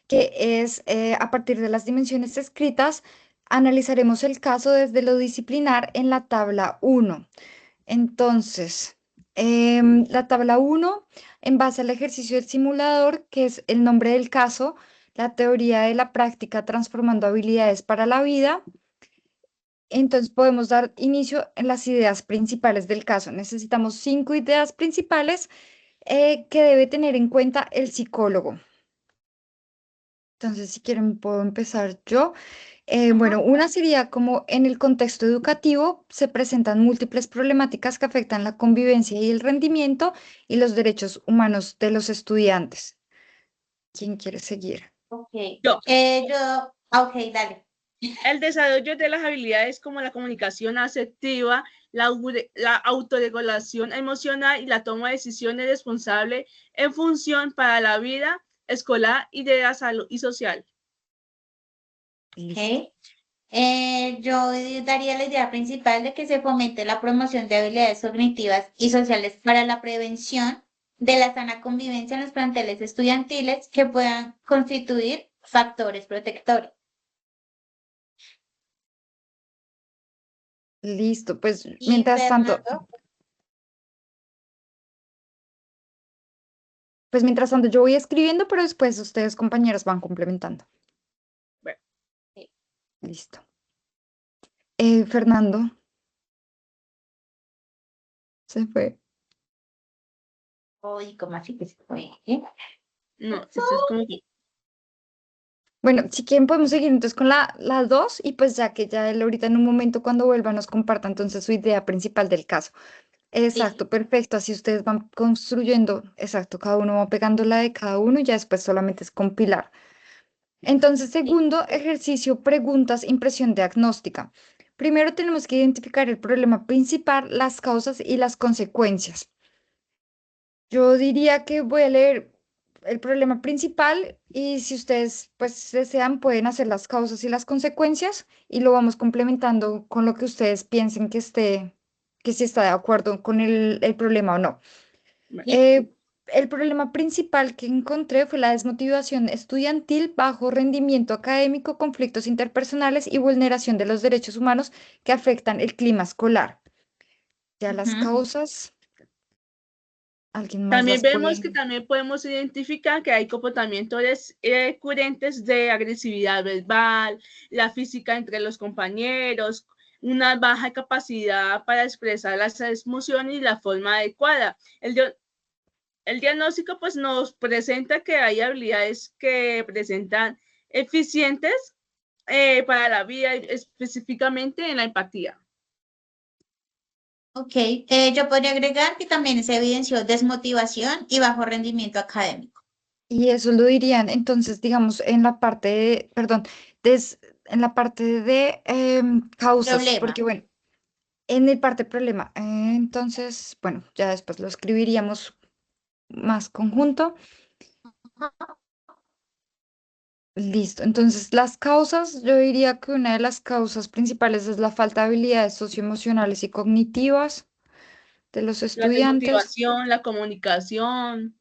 que es a partir de las dimensiones escritas, analizaremos el caso desde lo disciplinar en la tabla 1. Entonces, la tabla 1, en base al ejercicio del simulador, que es el nombre del caso, la teoría de la práctica transformando habilidades para la vida. Entonces podemos dar inicio en las ideas principales del caso. Necesitamos 5 ideas principales que debe tener en cuenta el psicólogo. Entonces, si quieren, puedo empezar yo. Ajá. Bueno, una sería como en el contexto educativo se presentan múltiples problemáticas que afectan la convivencia y el rendimiento y los derechos humanos de los estudiantes. ¿Quién quiere seguir? Ok. Yo, Ok, dale. el desarrollo de las habilidades como la comunicación asertiva, la autorregulación emocional y la toma de decisiones responsables en función para la vida escolar y de la salud y social. Listo. Ok. Yo daría la idea principal de que se fomente la promoción de habilidades cognitivas y sociales para la prevención de la sana convivencia en los planteles estudiantiles que puedan constituir factores protectores. Listo, pues Y mientras tanto, Fernando, yo voy escribiendo, pero después ustedes, compañeros, van complementando. Bueno, Listo. Fernando, se fue. uy, ¿cómo así que se fue? no, eso es como que, Bueno, si quieren podemos seguir entonces con la 2 y pues ya que ya él ahorita en un momento cuando vuelva nos comparta entonces su idea principal del caso. Listo. Exacto, perfecto. Así ustedes van construyendo, exacto, cada uno va pegando la de cada uno y ya después solamente es compilar. Entonces, Sí. segundo ejercicio, preguntas, impresión diagnóstica. Primero tenemos que identificar el problema principal, las causas y las consecuencias. Yo diría que voy a leer el problema principal y si ustedes pues desean pueden hacer las causas y las consecuencias y lo vamos complementando con lo que ustedes piensen que si está de acuerdo con el problema o no. bueno, Eh, el problema principal que encontré fue la desmotivación estudiantil, bajo rendimiento académico, conflictos interpersonales y vulneración de los derechos humanos que afectan el clima escolar. Ya las Ujú. causas, ¿alguien más también las vemos que puede? también podemos identificar que hay comportamientos recurrentes de agresividad verbal, la física entre los compañeros, una baja capacidad para expresar las emociones y la forma adecuada. El diagnóstico pues nos presenta que hay habilidades que presentan eficientes para la vida, específicamente en la empatía. Ok, yo podría agregar que también se evidenció desmotivación y bajo rendimiento académico. Y eso lo dirían, entonces, digamos, en la parte de, perdón, en la parte de causas, Problema. porque bueno, en el parte problema, entonces, bueno, ya después lo escribiríamos más conjunto. Listo. Entonces, las causas, yo diría que una de las causas principales es la falta de habilidades socioemocionales y cognitivas de los La estudiantes. desmotivación, la comunicación,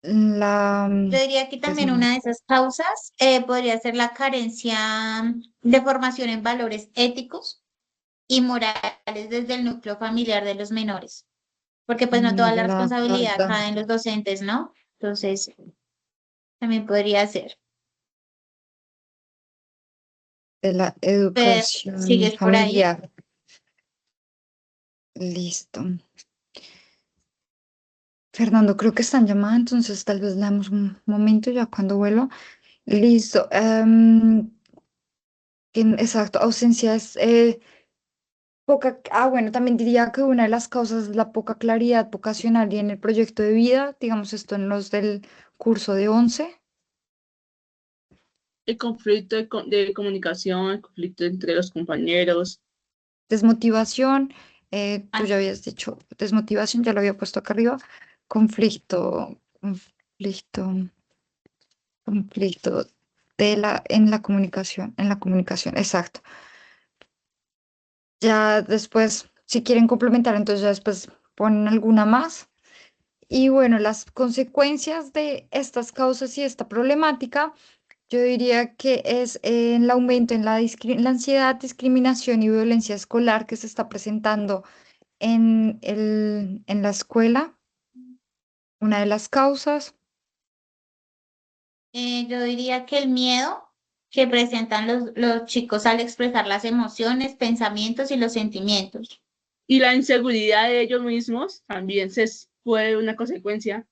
La, Yo diría que también desmo- una de esas causas podría ser la carencia de formación en valores éticos y morales desde el núcleo familiar de los menores, porque pues no toda la la responsabilidad falta cae en los docentes, ¿no? Entonces, también podría ser. de la Pero educación sigues por ahí. familiar. Listo. Fernando, creo que están llamando, entonces tal vez le damos un momento ya cuando vuelva. Listo. Exacto, ausencia es poca. Bueno, también diría que una de las causas es la poca claridad vocacional y en el proyecto de vida, digamos esto en los del curso de 11. el conflicto de comunicación, el conflicto entre los compañeros, Desmotivación, tú Ah, ya habías dicho desmotivación, ya lo había puesto acá arriba. Conflicto, conflicto en la comunicación, exacto. Ya después, si quieren complementar, entonces ya después ponen alguna más Y bueno, las consecuencias de estas causas y esta problemática, yo diría que es el aumento en la ansiedad, discriminación y violencia escolar que se está presentando en la escuela, una de las causas. Yo diría que el miedo que presentan los chicos al expresar las emociones, pensamientos y los sentimientos. Y la inseguridad de ellos mismos también puede una consecuencia.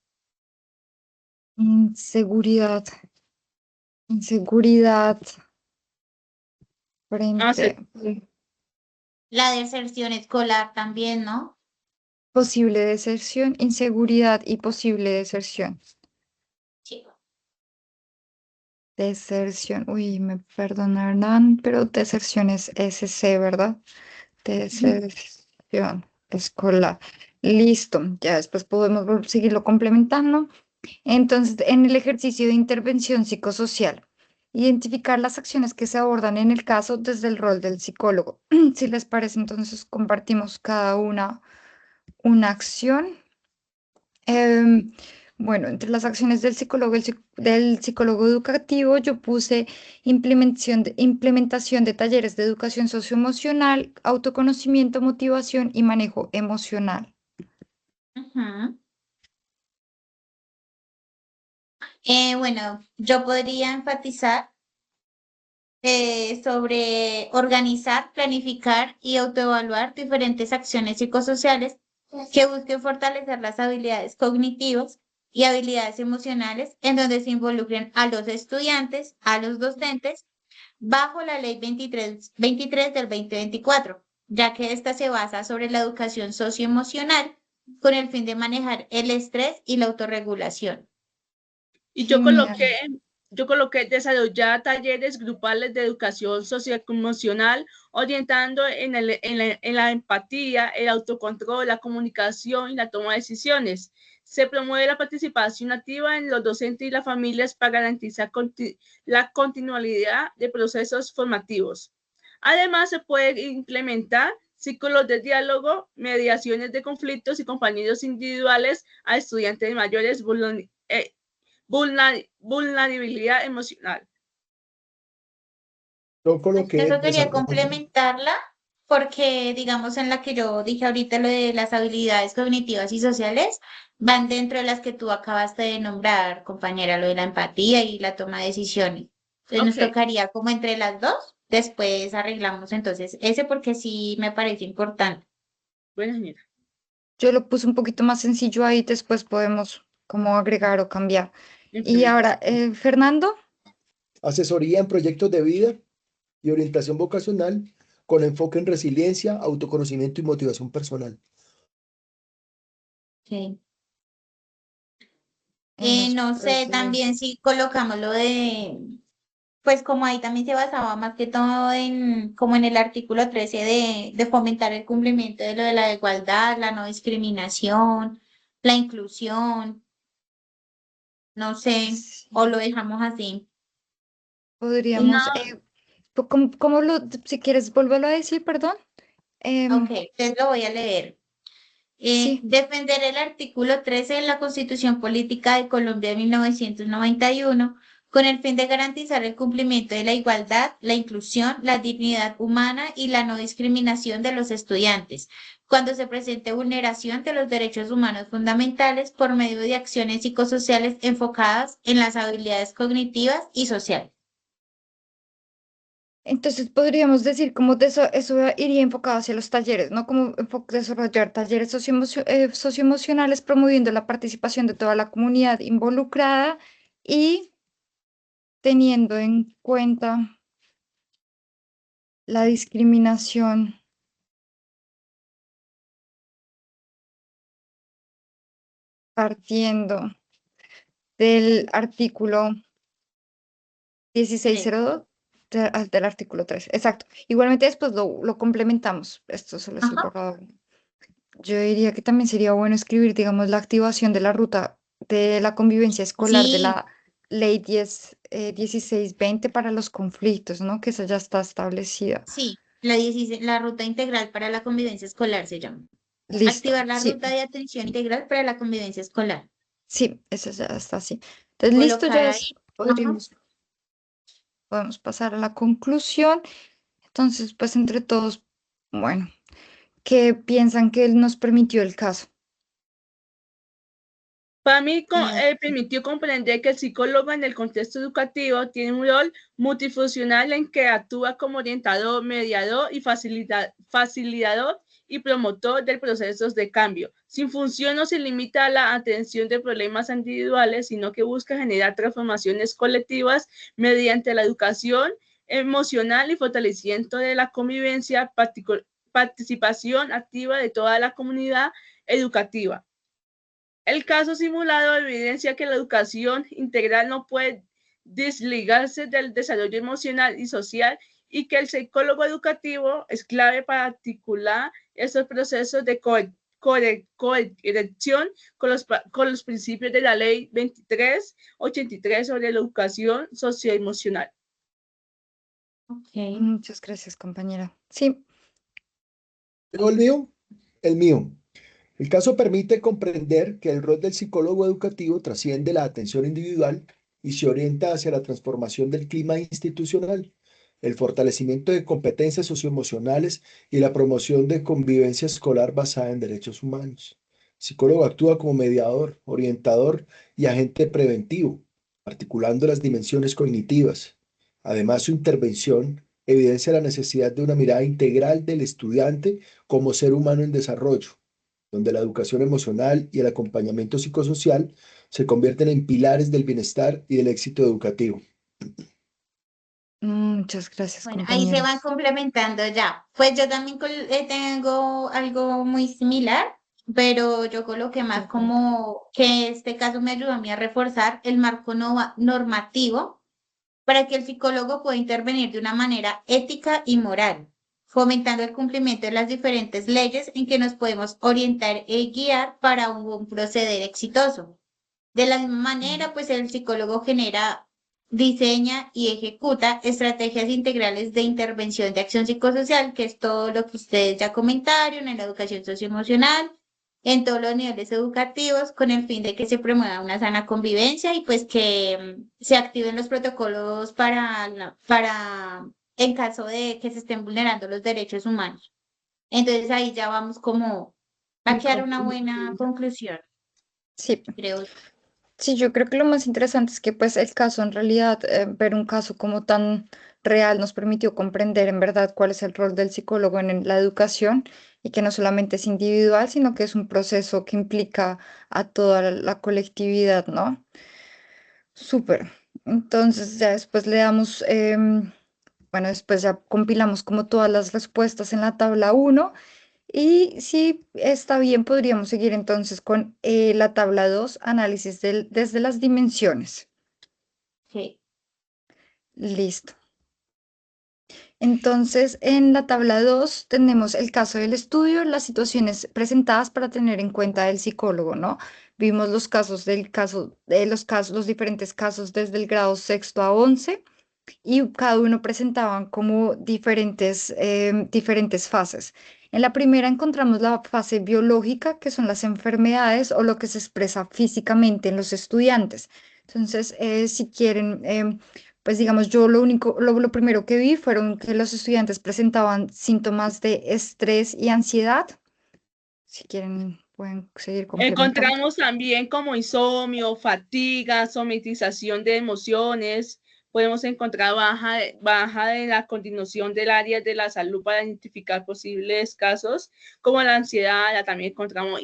Inseguridad, inseguridad Ah, sí. frente, La deserción escolar también, ¿no? posible deserción, inseguridad y posible deserción. Sí. Deserción, uy, me perdonarán, pero deserción es SC, ¿verdad? Deserción escolar. Listo, ya después podemos seguirlo complementando. Entonces, en el ejercicio de intervención psicosocial, identificar las acciones que se abordan en el caso desde el rol del psicólogo. Si les parece, entonces compartimos cada una acción. Em, bueno, entre las acciones del psicólogo educativo, yo puse implementación de talleres de educación socioemocional, autoconocimiento, motivación y manejo emocional. Ujú. Bueno, yo podría enfatizar sobre organizar, planificar y autoevaluar diferentes acciones psicosociales que busquen fortalecer las habilidades cognitivas y habilidades emocionales en donde se involucren a los estudiantes, a los docentes, bajo la Ley 23 del 2024, ya que esta se basa sobre la educación socioemocional con el fin de manejar el estrés y la autorregulación. Y Genial. yo coloqué desarrollar talleres grupales de educación socioemocional, orientando en la empatía, el autocontrol, la comunicación y la toma de decisiones. Se promueve la participación activa en los docentes y las familias para garantizar la continuidad de procesos formativos. Además, se puede implementar círculos de diálogo, mediaciones de conflictos y compañeros individuales a estudiantes mayores vulnerabilidad emocional. Yo Pues coloqué eso quería desarrollo. complementarla porque, digamos, en la que yo dije ahorita lo de las habilidades cognitivas y sociales, van dentro de las que tú acabaste de nombrar, compañera, lo de la empatía y la toma de decisiones. Entonces nos Ok, tocaría como entre las dos, después arreglamos entonces ese porque sí me parece importante. buena señora. Yo lo puse un poquito más sencillo ahí, después podemos como agregar o cambiar. Y Implementa. ahora, Fernando, Asesoría en proyectos de vida y orientación vocacional con enfoque en resiliencia, autoconocimiento y motivación personal. Sí. en los No sé, también si colocamos lo de, pues como ahí también se basaba más que todo en, como en el artículo 13 de fomentar el cumplimiento de lo de la igualdad, la no discriminación, la inclusión, no sé, o lo sí, dejamos así. podríamos, Una, si quieres, vuélvelo a decir, perdón. Ok, Em, entonces lo voy a leer. sí. Defender el artículo 13 de la Constitución Política de Colombia de 1991 con el fin de garantizar el cumplimiento de la igualdad, la inclusión, la dignidad humana y la no discriminación de los estudiantes, cuando se presente vulneración de los derechos humanos fundamentales por medio de acciones psicosociales enfocadas en las habilidades cognitivas y sociales. Entonces podríamos decir como de eso iría enfocado hacia los talleres, ¿no? Como desarrollar talleres socioemocionales promoviendo la participación de toda la comunidad involucrada y teniendo en cuenta la discriminación, partiendo del artículo Sí. 1602 del artículo 3. Exacto. Igualmente después lo complementamos. Esto solo es el Ajá. borrador. Yo diría que también sería bueno escribir, digamos, la activación de la ruta de la convivencia escolar de Sí, la ley 1620 para los conflictos, ¿no? Que esa ya está establecida. sí, la 16 la ruta integral para la convivencia escolar se llama. Listo. Activar la Sí, ruta de atención integral para la convivencia escolar. sí, eso ya está así. Entonces, listo, Colocar ya ahí. Ajá. podemos pasar a la conclusión. Entonces, pues entre todos, bueno, ¿qué piensan que él nos permitió el caso? Para mí, Eh, permitió comprender que el psicólogo en el contexto educativo tiene un rol multifuncional en que actúa como orientador, mediador y facilitador y promotor de procesos de cambio. Sin función no se limita a la atención de problemas individuales, sino que busca generar transformaciones colectivas mediante la educación emocional y fortalecimiento de la convivencia, participación activa de toda la comunidad educativa. El caso simulado evidencia que la educación integral no puede desligarse del desarrollo emocional y social y que el psicólogo educativo es clave para articular estos procesos de corrección con los principios de la Ley 2383 sobre la educación socioemocional. ok. Muchas gracias, compañera. Sí, ¿Tengo el mío? El mío. El caso permite comprender que el rol del psicólogo educativo trasciende la atención individual y se orienta hacia la transformación del clima institucional, el fortalecimiento de competencias socioemocionales y la promoción de convivencia escolar basada en derechos humanos. El psicólogo actúa como mediador, orientador y agente preventivo, articulando las dimensiones cognitivas. Además, su intervención evidencia la necesidad de una mirada integral del estudiante como ser humano en desarrollo, donde la educación emocional y el acompañamiento psicosocial se convierten en pilares del bienestar y del éxito educativo. muchas gracias, Bueno, ahí se van compañeros. complementando ya. Pues yo también tengo algo muy similar, pero yo coloqué más Perfecto. como que este caso me ayudó a mí a reforzar el marco normativo para que el psicólogo pueda intervenir de una manera ética y moral, fomentando el cumplimiento de las diferentes leyes en que nos podemos orientar y guiar para un proceder exitoso. De la misma manera, pues el psicólogo genera, diseña y ejecuta estrategias integrales de intervención de acción psicosocial, que es todo lo que ustedes ya comentaron en la educación socioemocional, en todos los niveles educativos, con el fin de que se promueva una sana convivencia y pues que se activen los protocolos para en caso de que se estén vulnerando los derechos humanos. Entonces ahí ya vamos como a quedar una buena conclusión, Sí, creo. sí, yo creo que lo más interesante es que pues el caso en realidad, ver un caso como tan real nos permitió comprender en verdad cuál es el rol del psicólogo en la educación y que no solamente es individual, sino que es un proceso que implica a toda la colectividad, ¿no? Súper. Entonces ya después le damos, bueno, después ya compilamos como todas las respuestas en la tabla uno. Y si está bien, podríamos seguir entonces con la tabla 2, análisis desde las dimensiones. Sí. Listo. Entonces, en la tabla 2 tenemos el caso del estudio, las situaciones presentadas para tener en cuenta el psicólogo, ¿no? Vimos los casos los diferentes casos desde el grado sexto a 11 y cada uno presentaban como diferentes fases. En la primera encontramos la fase biológica, que son las enfermedades o lo que se expresa físicamente en los estudiantes. Entonces, si quieren, pues digamos, yo lo primero que vi fueron que los estudiantes presentaban síntomas de estrés y ansiedad. Si quieren, pueden seguir complementando. Encontramos también como insomnio, fatiga, somatización de emociones. Podemos encontrar baja de la continuación del área de la salud para identificar posibles casos como la ansiedad. También encontramos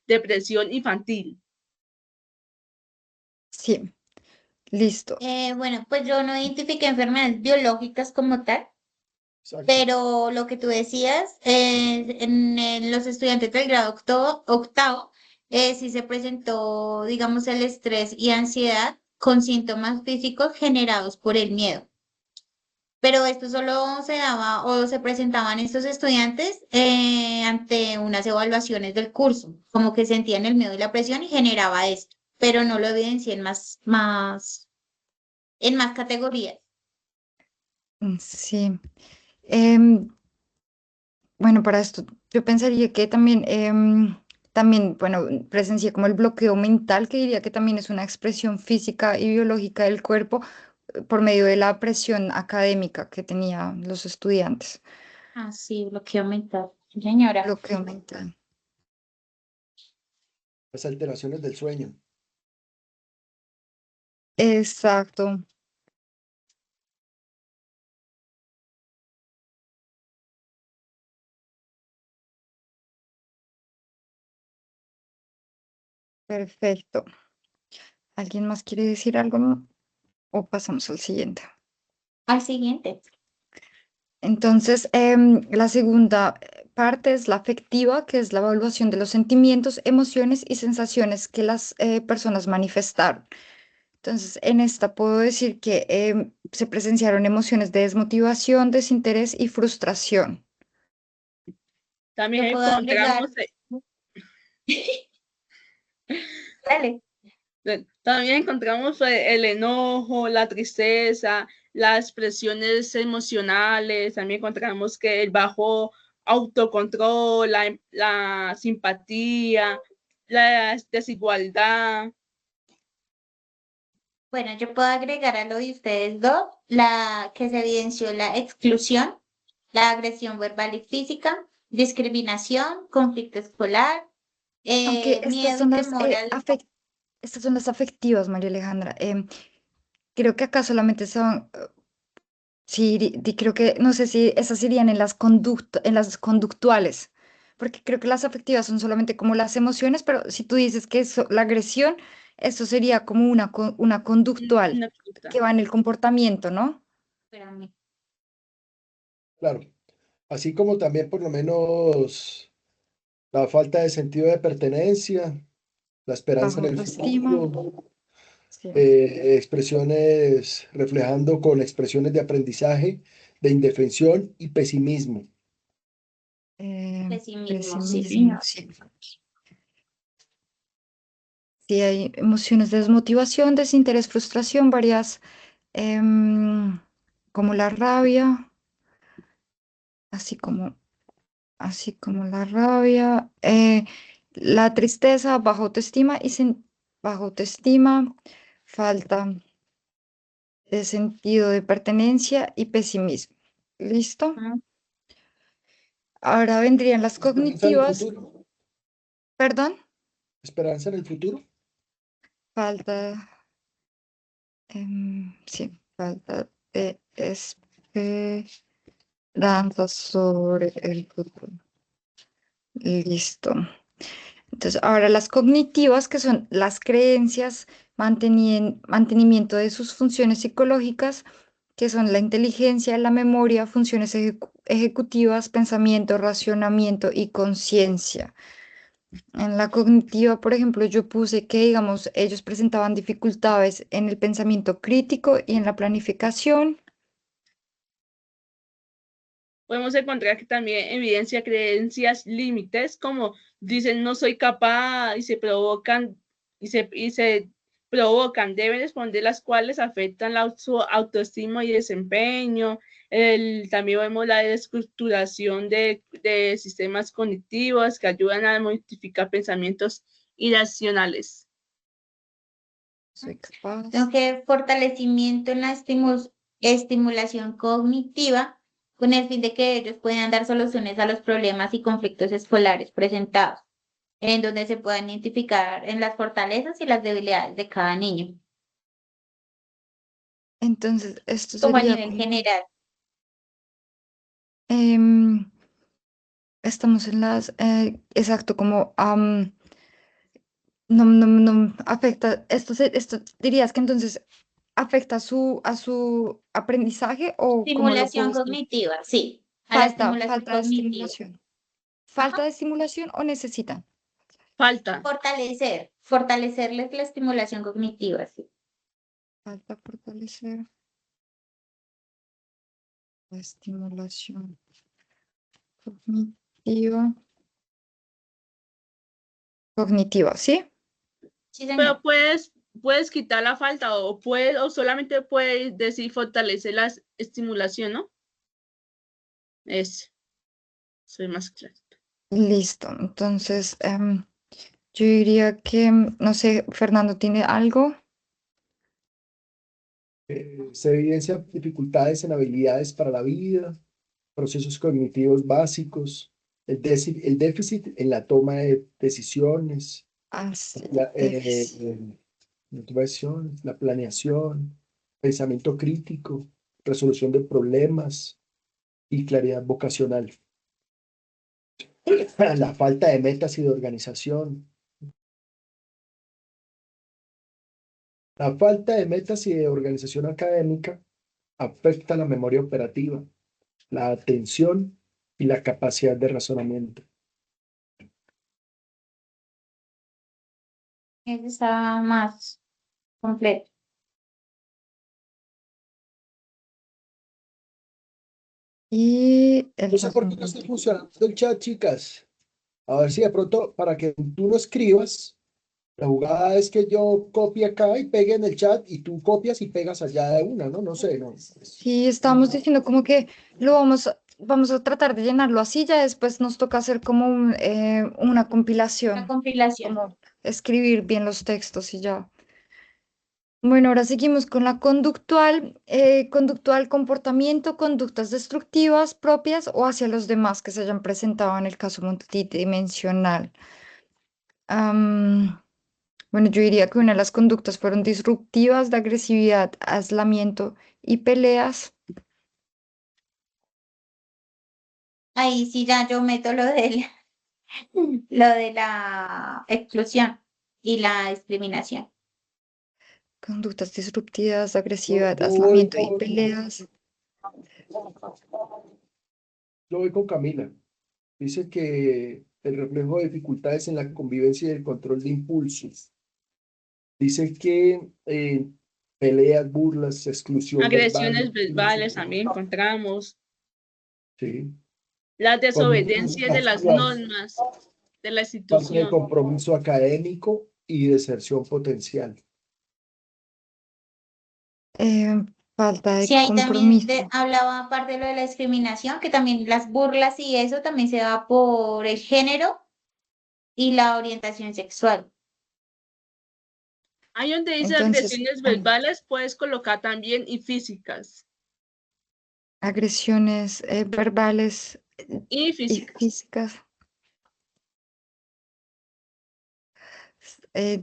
depresión infantil. Sí, listo. Bueno, pues yo no identifiqué enfermedades biológicas como tal, Exacto. pero lo que tú decías, en los estudiantes del grado octavo, sí se presentó, digamos, el estrés y ansiedad con síntomas físicos generados por el miedo. Pero esto solo se daba o se presentaban estos estudiantes ante unas evaluaciones del curso, como que sentían el miedo y la presión y generaba esto, pero no lo evidencié en más categorías. Sí. Em, bueno, para esto Yo pensaría que también, bueno, presencié como el bloqueo mental, que diría que también es una expresión física y biológica del cuerpo por medio de la presión académica que tenían los estudiantes. Ah, sí, bloqueo mental. Sí, señora. Bloqueo mental. Las alteraciones del sueño. Exacto. Perfecto. ¿Alguien más quiere decir algo? ¿O pasamos al siguiente? Al siguiente. Entonces, la segunda parte es la afectiva, que es la evaluación de los sentimientos, emociones y sensaciones que las personas manifestaron. Entonces, en esta puedo decir que se presenciaron emociones de desmotivación, desinterés y frustración. También Yo puedo agregar, encontramos, dale. también encontramos el enojo, la tristeza, las expresiones emocionales, también encontramos que el bajo autocontrol, la simpatía, la desigualdad. Bueno, yo puedo agregar a lo de ustedes dos, la que se evidenció la exclusión, la agresión verbal y física, discriminación, conflicto escolar, Aunque miedo y temor al... estas son las afectivas, María Alejandra. Creo que acá solamente son, sí, creo que, no sé si esas irían en en las conductuales, porque creo que las afectivas son solamente como las emociones, pero si tú dices que la agresión, eso sería como una conductual Una conducta. que va en el comportamiento, ¿no? Espérame. Claro. Así como también por lo menos la falta de sentido de pertenencia, la esperanza Bajo en el autoestima, futuro, sí. expresiones reflejando con expresiones de aprendizaje, de indefensión y pesimismo. Pesimismo, sí, Pesimismo, señor. sí. Sí, hay emociones de desmotivación, desinterés, frustración, varias, em, como la rabia, así como, así como la rabia, la tristeza, baja autoestima y baja autoestima, falta de sentido de pertenencia y pesimismo. ¿Listo? Mm, Ahora vendrían las Esperanza en el cognitivas, futuro. perdón, Esperanza en el futuro. falta, sí, falta de esperanza sobre el futuro. Listo. Entonces, ahora las cognitivas, que son las creencias, mantenimiento de sus funciones psicológicas, que son la inteligencia, la memoria, funciones ejecutivas, pensamiento, racionamiento y conciencia. En la cognitiva, por ejemplo, yo puse que, digamos, ellos presentaban dificultades en el pensamiento crítico y en la planificación. Podemos encontrar que también evidencia creencias límites, como dicen no soy capaz y se provocan y se provocan, deben responder las cuales afectan su autoestima y desempeño. También vemos la desestructuración de sistemas cognitivos que ayudan a modificar pensamientos irracionales. Soy capaz. Tengo que fortalecimiento en la estimulación cognitiva con el fin de que ellos puedan dar soluciones a los problemas y conflictos escolares presentados, en donde se puedan identificar en las fortalezas y las debilidades de cada niño, Entonces, esto como a sería nivel como, general. em, estamos en exacto, como, no afecta, esto dirías que entonces afecta a su aprendizaje o cómo lo puedo Estimulación decir. cognitiva, sí, a la estimulación Falta de cognitiva. estimulación. ¿Falta Ajá. de estimulación o necesitan? Falta. Fortalecerles la estimulación cognitiva, sí. Falta fortalecer la estimulación cognitiva. Cognitiva, ¿sí? Sí, señor. Pero puedes quitar la falta o solamente puedes decir fortalecer la estimulación, ¿no? Soy más claro. Listo. Entonces, yo diría que, no sé, Fernando, ¿tiene algo? Se evidencian dificultades en habilidades para la vida, procesos cognitivos básicos, el déficit en la toma de decisiones, Así, la, déficit. motivación, la planeación, pensamiento crítico, resolución de problemas y claridad vocacional. La falta de metas y de organización. La falta de metas y de organización académica afecta la memoria operativa, la atención y la capacidad de razonamiento. Ese está más completo. Y el No sé por qué no está razonamiento. funcionando el chat, chicas. A ver si de pronto, para que tú no escribas, la jugada es que yo copie acá y pegue en el chat y tú copias y pegas allá de una, ¿no? No sé, no. Sí, estamos diciendo como que vamos a tratar de llenarlo así, ya después nos toca hacer como una La compilación, compilación. como escribir bien los textos y ya. Bueno, ahora seguimos con la conductual. Conductual, comportamiento, conductas destructivas propias o hacia los demás que se hayan presentado en el caso multidimensional. Am, bueno, yo diría que una de las conductas fueron disruptivas de agresividad, aislamiento y peleas. Ahí sí ya yo meto lo de la exclusión y la discriminación. Conductas disruptivas, Yo, agresividad, yo voy aislamiento y con, peleas. yo voy con Camila. Dice que el reflejo de dificultades en la convivencia y el control de impulsos. Dice que peleas, burlas, exclusión verbal, Agresiones verbales también encontramos. sí, Las conductas desobediencias de las negativas, normas de la falta de institución. compromiso académico y deserción potencial. eh, Falta Sí, de ahí también compromiso. hablaba aparte de lo de la discriminación, que también las burlas y eso también se da por el género y la orientación sexual. Ahí donde dice Entonces, agresiones verbales, puedes colocar también y físicas. agresiones verbales Y y físicas. físicas.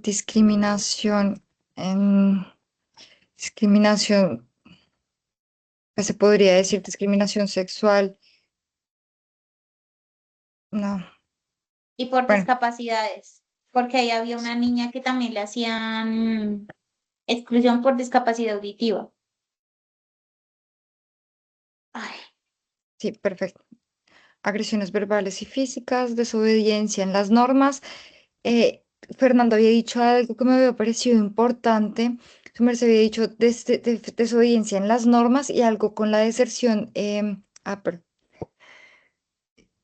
Discriminación. Discriminación, ¿qué se podría decir? Discriminación sexual. No. Y por Bueno, discapacidades, porque ahí había una niña que también le hacían exclusión por discapacidad auditiva. Ay, sí, perfecto. Agresiones verbales y físicas, desobediencia en las normas. Fernando había dicho algo que me había parecido importante. Su merced había dicho desobediencia en las normas y algo con la deserción,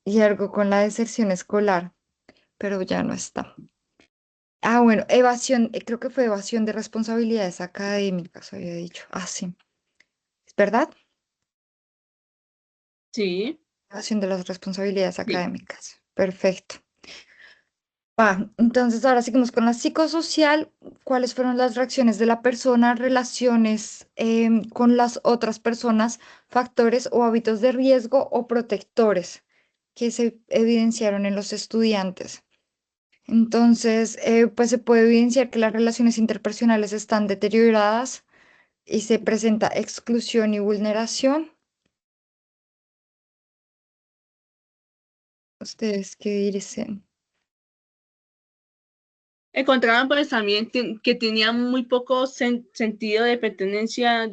y algo con la deserción escolar, pero ya no está. Ah, bueno, evasión, creo que fue evasión de responsabilidades académicas, había dicho. Ah, sí. ¿Es verdad? Sí, Evasión de las responsabilidades sí. académicas. Perfecto. Va, entonces ahora seguimos con la psicosocial. ¿Cuáles fueron las reacciones de la persona, relaciones con las otras personas, factores o hábitos de riesgo o protectores que se evidenciaron en los estudiantes? Entonces, pues se puede evidenciar que las relaciones interpersonales están deterioradas y se presenta exclusión y vulneración. ¿Ustedes qué dicen? Encontraban pues también que tenían muy poco sentido de pertenencia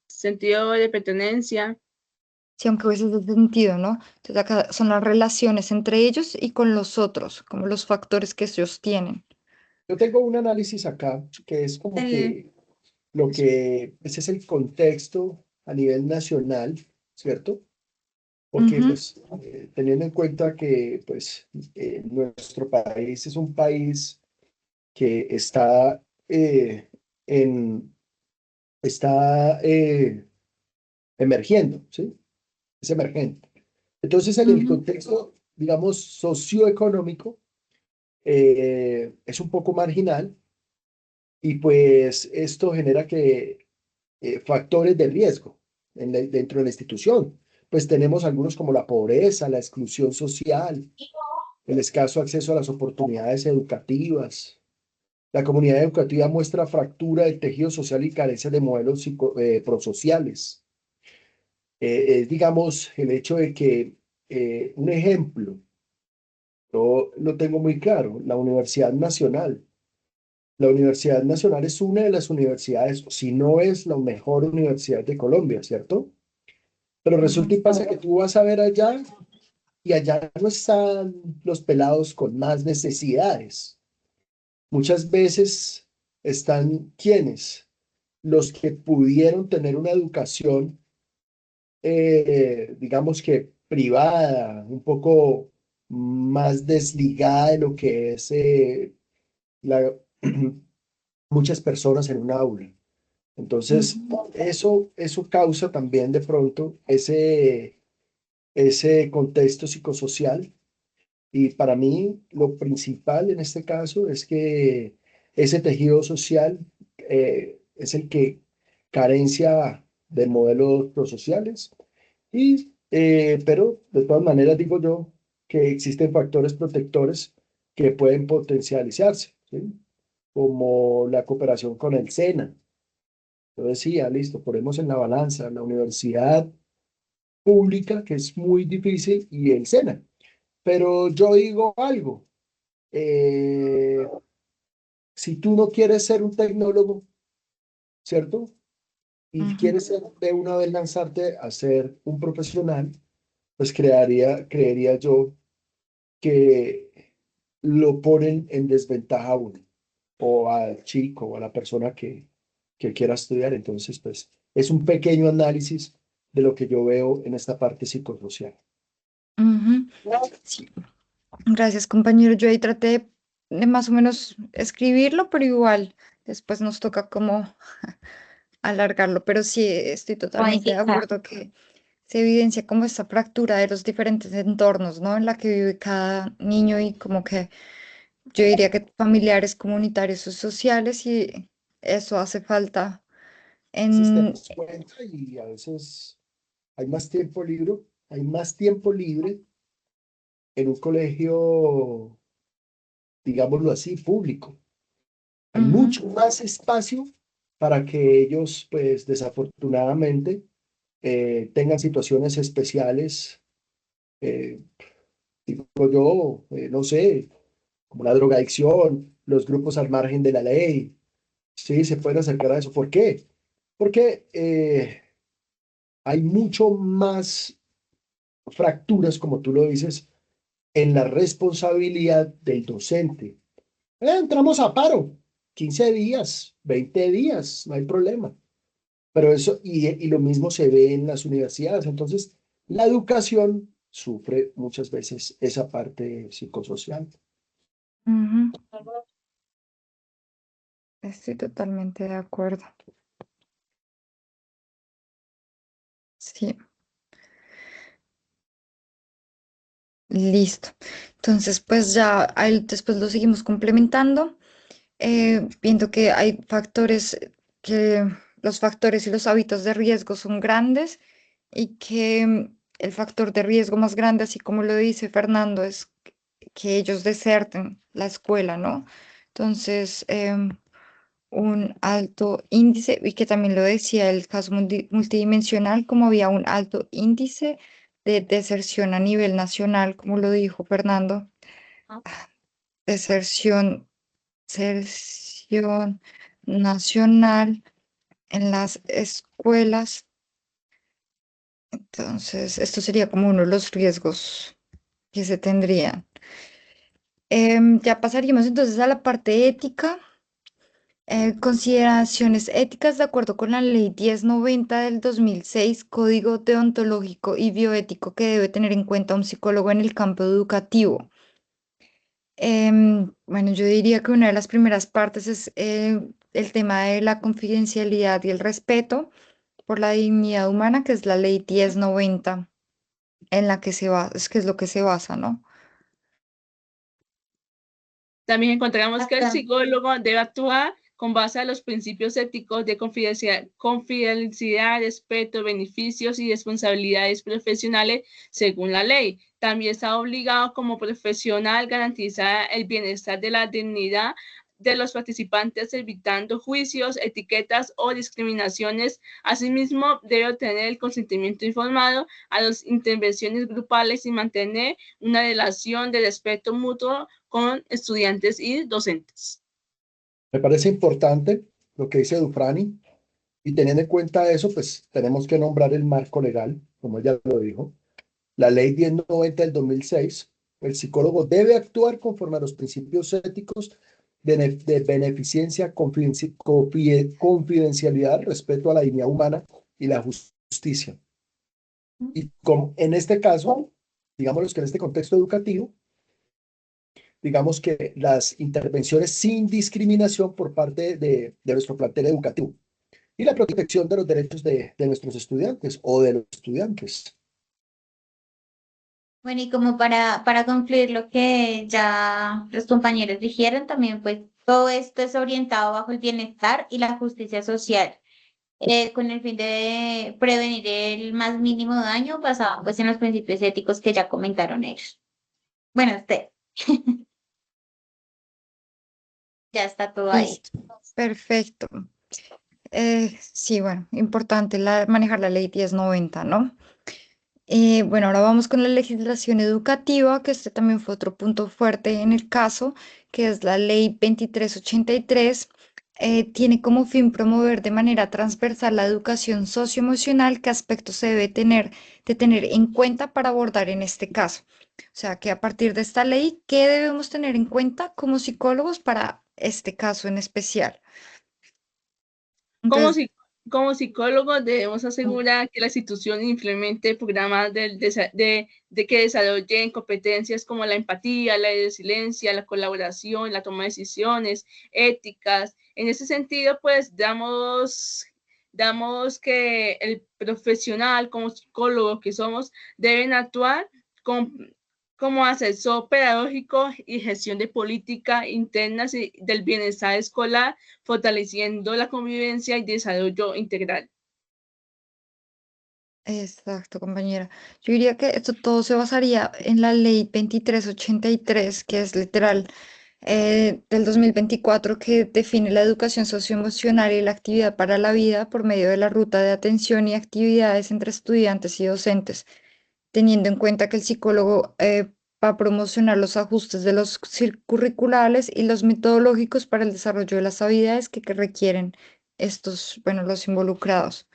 sentido de pertenencia. Sí, aunque a veces es sentido, ¿no? Entonces acá son las relaciones entre ellos y con los otros, como los factores que ellos tienen. Yo tengo un análisis acá que es como el, que lo que ese es el contexto a nivel nacional, ¿cierto? Porque Ujú, pues teniendo en cuenta que pues nuestro país es un país que eh, en, está emergiendo, ¿sí? Es emergente. Entonces, en el ujú. contexto digamos, socioeconómico es un poco marginal y pues esto genera que factores de riesgo dentro de la institución. Pues tenemos algunos como la pobreza, la exclusión social, el escaso acceso a las oportunidades educativas. La comunidad educativa muestra fractura del tejido social y carencia de modelos prosociales. Es, digamos, el hecho de que, un ejemplo, yo lo tengo muy claro, la Universidad Nacional. La Universidad Nacional es una de las universidades, si no es la mejor universidad de Colombia, ¿cierto? Pero resulta Ujú. y pasa que tú vas a ver allá y allá no están los pelados con más necesidades. Muchas veces están quienes, los que pudieron tener una educación, digamos que privada, un poco más desligada de lo que es la, muchas personas en un aula. Entonces, Ujú. eso causa también de pronto ese contexto psicosocial. Y para mí, lo principal en este caso es que ese tejido social es el que carencia de modelos prosociales. Pero de todas maneras, digo yo que existen factores protectores que pueden potencializarse, ¿sí? Como la cooperación con el SENA. Yo decía, listo, ponemos en la balanza la universidad pública, que es muy difícil, y el SENA. Pero yo digo algo, eh, si tú no quieres ser un tecnólogo, ¿cierto? Y Ujú. quieres de una vez lanzarte a ser un profesional, pues creería yo que lo ponen en desventaja a uno, o al chico, o a la persona que quiera estudiar. Entonces, pues, es un pequeño análisis de lo que yo veo en esta parte psicosocial. Ujú. Sí, gracias, compañero. Yo ahí traté de más o menos escribirlo, pero igual después nos toca como alargarlo. Pero sí, estoy totalmente de Modificar. acuerdo que se evidencia como esta fractura de los diferentes entornos, ¿no? En la que vive cada niño y como que yo diría que familiares, comunitarios o sociales y eso hace falta A veces te en... das cuenta y a veces hay más tiempo libre, hay más tiempo libre en un colegio, digámoslo así, público. Hay Ujú. mucho más espacio para que ellos, pues desafortunadamente, tengan situaciones especiales, eh, digo yo, no sé, como la drogadicción, los grupos al margen de la ley, sí, se pueden acercar a eso. ¿Por qué? Porque hay mucho más fracturas, como tú lo dices, en la responsabilidad del docente. Entramos a paro, 15 días, 20 días, no hay problema. Pero eso, y lo mismo se ve en las universidades. Entonces, la educación sufre muchas veces esa parte psicosocial. Ujú. Estoy totalmente de acuerdo. Sí, listo. Entonces, pues ya ahí después lo seguimos complementando, viendo que hay factores que los factores y los hábitos de riesgo son grandes y que el factor de riesgo más grande, así como lo dice Fernando, es que ellos deserten la escuela, ¿no? Entonces, un alto índice, y que también lo decía el caso multidimensional, como había un alto índice de deserción a nivel nacional, como lo dijo Fernando, deserción, deserción nacional en las escuelas. Entonces, esto sería como uno de los riesgos que se tendrían. Ya pasaríamos entonces a la parte ética. Consideraciones éticas de acuerdo con la Ley 1090 del 2006, Código Deontológico y Bioético que debe tener en cuenta un psicólogo en el campo educativo. Bueno, yo diría que una de las primeras partes es el tema de la confidencialidad y el respeto por la dignidad humana, que es la Ley 1090 en la que se basa, es que es lo que se basa, ¿no? También encontramos que el Acá. psicólogo debe actuar con base a los principios éticos de confidencialidad, respeto, beneficios y responsabilidades profesionales según la ley. También está obligado como profesional a garantizar el bienestar de la dignidad de los participantes, evitando juicios, etiquetas o discriminaciones. Asimismo, debe obtener el consentimiento informado a las intervenciones grupales y mantener una relación de respeto mutuo con estudiantes y docentes. Me parece importante lo que dice Dufrani y teniendo en cuenta eso, pues tenemos que nombrar el marco legal, como ella lo dijo. La ley 1090 del 2006, el psicólogo debe actuar conforme a los principios éticos de beneficencia, confidencialidad, respeto a la dignidad humana y la justicia. Y como en este caso, digamos que en este contexto educativo, digamos que las intervenciones sin discriminación por parte de nuestro plantel educativo y la protección de los derechos de nuestros estudiantes o de los estudiantes. Bueno, y como para concluir lo que ya los compañeros dijeron, también pues todo esto es orientado bajo el bienestar y la justicia social, con el fin de prevenir el más mínimo daño basado pues en los principios éticos que ya comentaron ellos. Bueno, usted, ya está todo ahí. Listo, perfecto. Sí, bueno, importante manejar la ley 1090, ¿no? Bueno, ahora vamos con la legislación educativa, que este también fue otro punto fuerte en el caso, que es la ley 2383. Tiene como fin promover de manera transversal la educación socioemocional, qué aspectos se debe de tener en cuenta para abordar en este caso. O sea, que a partir de esta ley, ¿qué debemos tener en cuenta como psicólogos para este caso en especial? Como, Entonces, como psicólogos debemos asegurar que la institución implemente programas de que desarrollen competencias como la empatía, la resiliencia, la colaboración, la toma de decisiones, éticas. En ese sentido, pues damos que el profesional como psicólogo que somos deben actuar con, como asesor pedagógico y gestión de política internas y del bienestar escolar, fortaleciendo la convivencia y desarrollo integral. exacto, compañera. Yo diría que esto todo se basaría en la ley 2383, que es literal del 2024, que define la educación socioemocional y la actividad para la vida por medio de la ruta de atención y actividades entre estudiantes y docentes, teniendo en cuenta que el psicólogo va a promocionar los ajustes de los curriculares y los metodológicos para el desarrollo de las habilidades que requieren estos, bueno, los involucrados,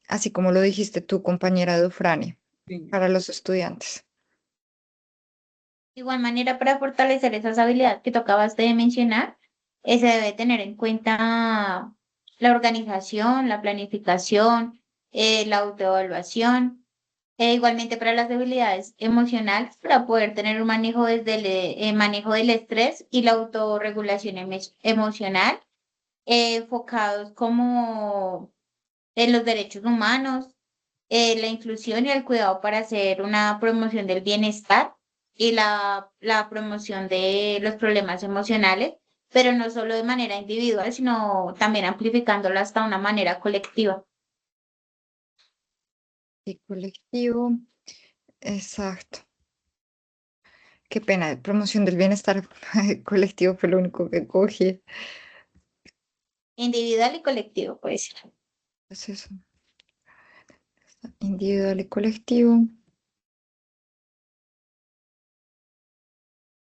así como lo dijiste tú, compañera de Ufrania, Sí. para los estudiantes. De igual manera, para fortalecer esas habilidades que tú acabas de mencionar, se debe tener en cuenta la organización, la planificación, la autoevaluación, e igualmente para las habilidades emocionales, para poder tener un manejo desde el manejo del estrés y la autorregulación emocional, enfocados como en los derechos humanos, la inclusión y el cuidado para hacer una promoción del bienestar y la promoción de los problemas emocionales, pero no solo de manera individual, sino también amplificándolo hasta una manera colectiva. Y colectivo, exacto. Qué pena, promoción del bienestar colectivo fue lo único que cogí. Individual y colectivo, puede ser. Es eso, individual y colectivo.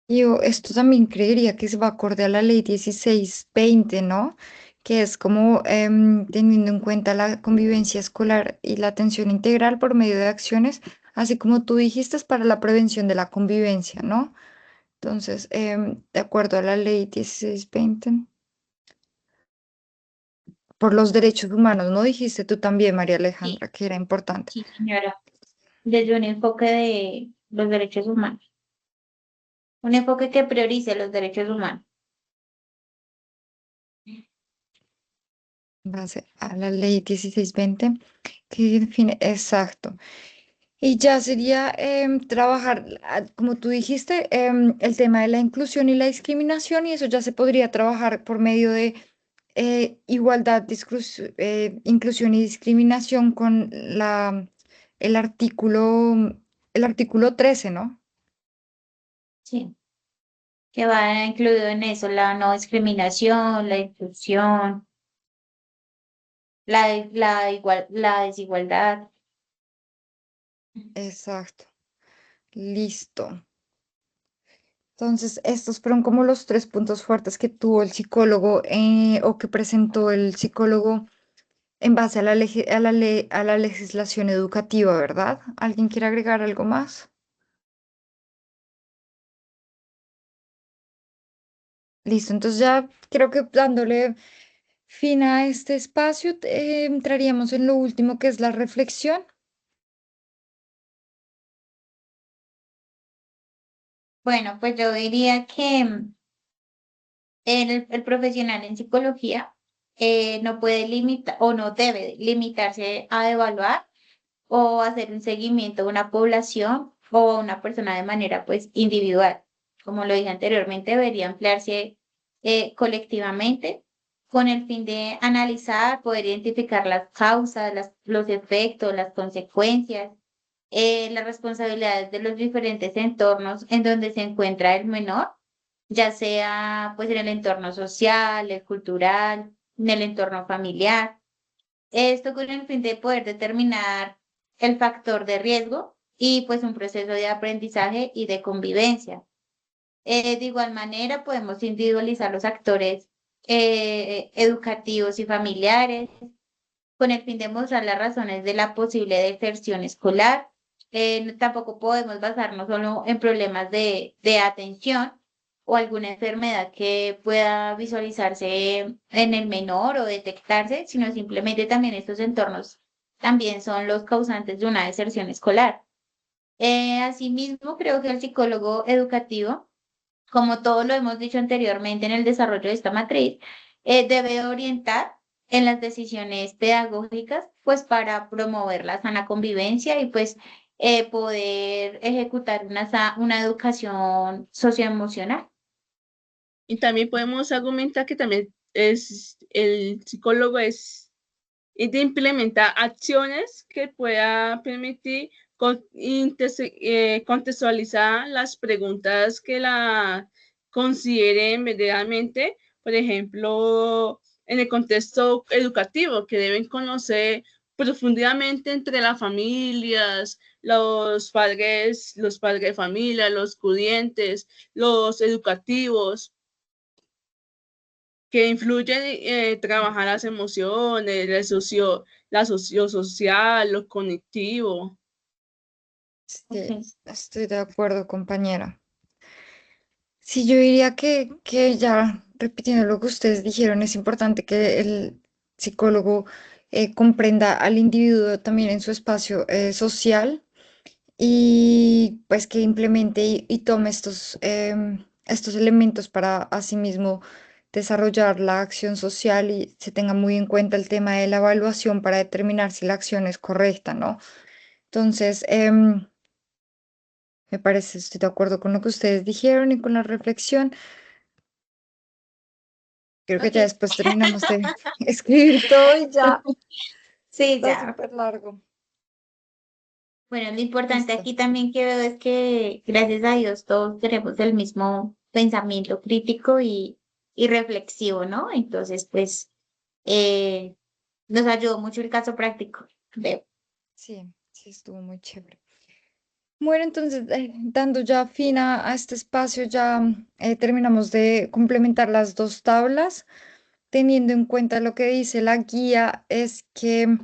Yo esto también creería que se va acorde a la ley 1620, ¿no? Que es como teniendo en cuenta la convivencia escolar y la atención integral por medio de acciones, así como tú dijiste, es para la prevención de la convivencia, ¿no? Entonces, de acuerdo a la ley 1620, por los derechos humanos, ¿no? Dijiste tú también, María Sí, Alejandra, que era importante. sí, señora. Desde un enfoque de los derechos humanos. Un enfoque que priorice los derechos humanos. En base a la ley 1620, que define, exacto. Y ya sería trabajar, como tú dijiste, el tema de la inclusión y la discriminación, y eso ya se podría trabajar por medio de igualdad, inclusión y discriminación con el artículo, el artículo 13, ¿no? Sí, que va incluido en eso, la no discriminación, la inclusión, la desigualdad. Exacto. Listo. Entonces, estos fueron como los tres puntos fuertes que tuvo el psicólogo o que presentó el psicólogo en base a a la legislación educativa, ¿verdad? ¿Alguien quiere agregar algo más? Listo, entonces ya creo que dándole fin a este espacio, entraríamos en lo último que es la reflexión. Bueno, pues yo diría que el profesional en psicología no puede limitar o no debe limitarse a evaluar o hacer un seguimiento a una población o a una persona de manera pues individual. Como lo dije anteriormente, debería emplearse colectivamente con el fin de analizar, poder identificar las causas, los efectos, las consecuencias, las responsabilidades de los diferentes entornos en donde se encuentra el menor, ya sea pues en el entorno social, el cultural, en el entorno familiar. Esto con el fin de poder determinar el factor de riesgo y pues un proceso de aprendizaje y de convivencia. De igual manera, podemos individualizar los actores educativos y familiares con el fin de mostrar las razones de la posible deserción escolar. Tampoco podemos basarnos solo en problemas de atención o alguna enfermedad que pueda visualizarse en el menor o detectarse, sino simplemente también estos entornos también son los causantes de una deserción escolar. Asimismo, creo que el psicólogo educativo, como todo lo hemos dicho anteriormente en el desarrollo de esta matriz, debe orientar en las decisiones pedagógicas, pues para promover la sana convivencia y pues poder ejecutar una educación socioemocional. Y también podemos argumentar que también es el psicólogo es de implementar acciones que pueda permitir contextualizar las preguntas que la consideren verdaderamente, por ejemplo, en el contexto educativo, que deben conocer profundamente entre las familias, los padres de familia, los estudiantes, los educativos, que influyen trabajar las emociones, la social, lo cognitivo. Sí, Ok. estoy de acuerdo, compañera. Sí, yo diría que ya repitiendo lo que ustedes dijeron, es importante que el psicólogo comprenda al individuo también en su espacio social y pues que implemente y tome estos elementos para asimismo desarrollar la acción social y se tenga muy en cuenta el tema de la evaluación para determinar si la acción es correcta, ¿no? Entonces, me parece, estoy de acuerdo con lo que ustedes dijeron y con la reflexión. Creo que Ok. ya después terminamos de escribir todo y ya Sí, está ya. súper largo. Bueno, lo importante Listo. aquí también que veo es que gracias a Dios todos tenemos el mismo pensamiento crítico y reflexivo, ¿no? Entonces, pues, eh, nos ayudó mucho el caso práctico. Veo. Sí, sí, estuvo muy chévere. Bueno, entonces, dando ya fin a este espacio, ya terminamos de complementar las dos tablas. Teniendo en cuenta lo que dice la guía, es que